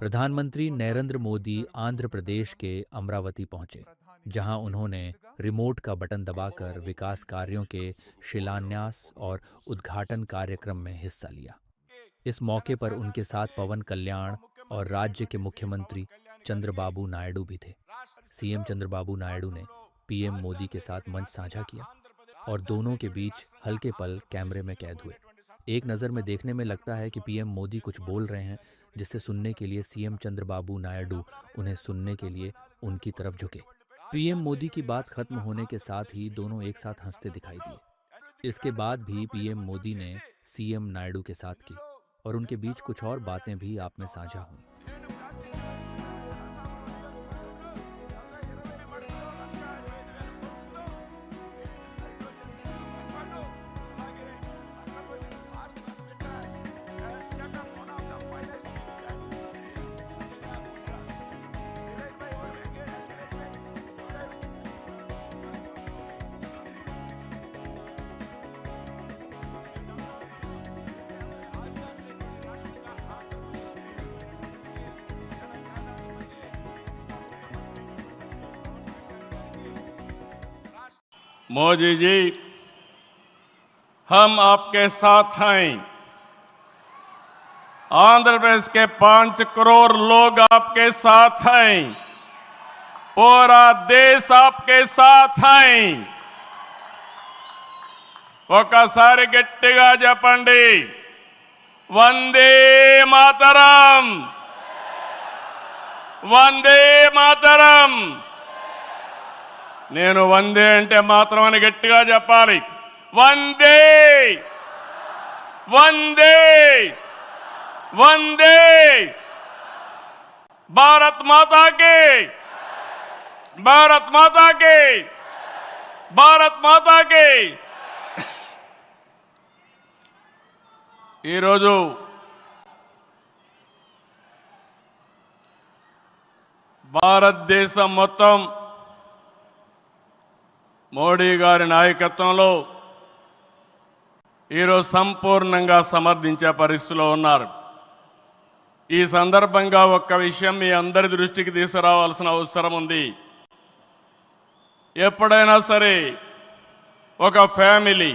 प्रधानमंत्री नरेंद्र मोदी आंध्र प्रदेश के अमरावती पहुंचे, जहां उन्होंने रिमोट का बटन दबाकर विकास कार्यों के शिलान्यास और उद्घाटन कार्यक्रम में हिस्सा लिया। इस मौके पर उनके साथ पवन कल्याण और राज्य के मुख्यमंत्री चंद्रबाबू नायडू भी थे। सीएम चंद्रबाबू नायडू ने पीएम मोदी के साथ मंच साझा किया और दोनों के बीच हल्के पल कैमरे में कैद हुए। एक नज़र में देखने में लगता है कि पीएम मोदी कुछ बोल रहे हैं, जिसे सुनने के लिए सीएम चंद्रबाबू नायडू उन्हें सुनने के लिए उनकी तरफ झुके। पीएम मोदी की बात खत्म होने के साथ ही दोनों एक साथ हंसते दिखाई दिए। इसके बाद भी पीएम मोदी ने सीएम नायडू के साथ की और उनके बीच कुछ और बातें भी आप में साझा हुई। मोदी जी, हम आपके साथ हैं। आंध्र प्रदेश के 5 करोड़ लोग आपके साथ हैं। पूरा देश आपके साथ हैं। ఒకసారి గట్టిగా చెప్పండి, వందే మాతరం, వందే మాతరం. నేను వందే అంటే మాత్రం అని గట్టిగా చెప్పాలి. వందే వందే వందే భారత్ మాతా కి, భారత్ మాతా కి, భారత్ మాతా కి. ఈరోజు భారతదేశం మొత్తం మోడీ గారి నాయకత్వంలో ఈరోజు సంపూర్ణంగా సమర్థించే పరిస్థితిలో ఉన్నారు. ఈ సందర్భంగా ఒక్క విషయం మీ అందరి దృష్టికి తీసుకురావాల్సిన అవసరం ఉంది. ఎప్పుడైనా సరే ఒక ఫ్యామిలీ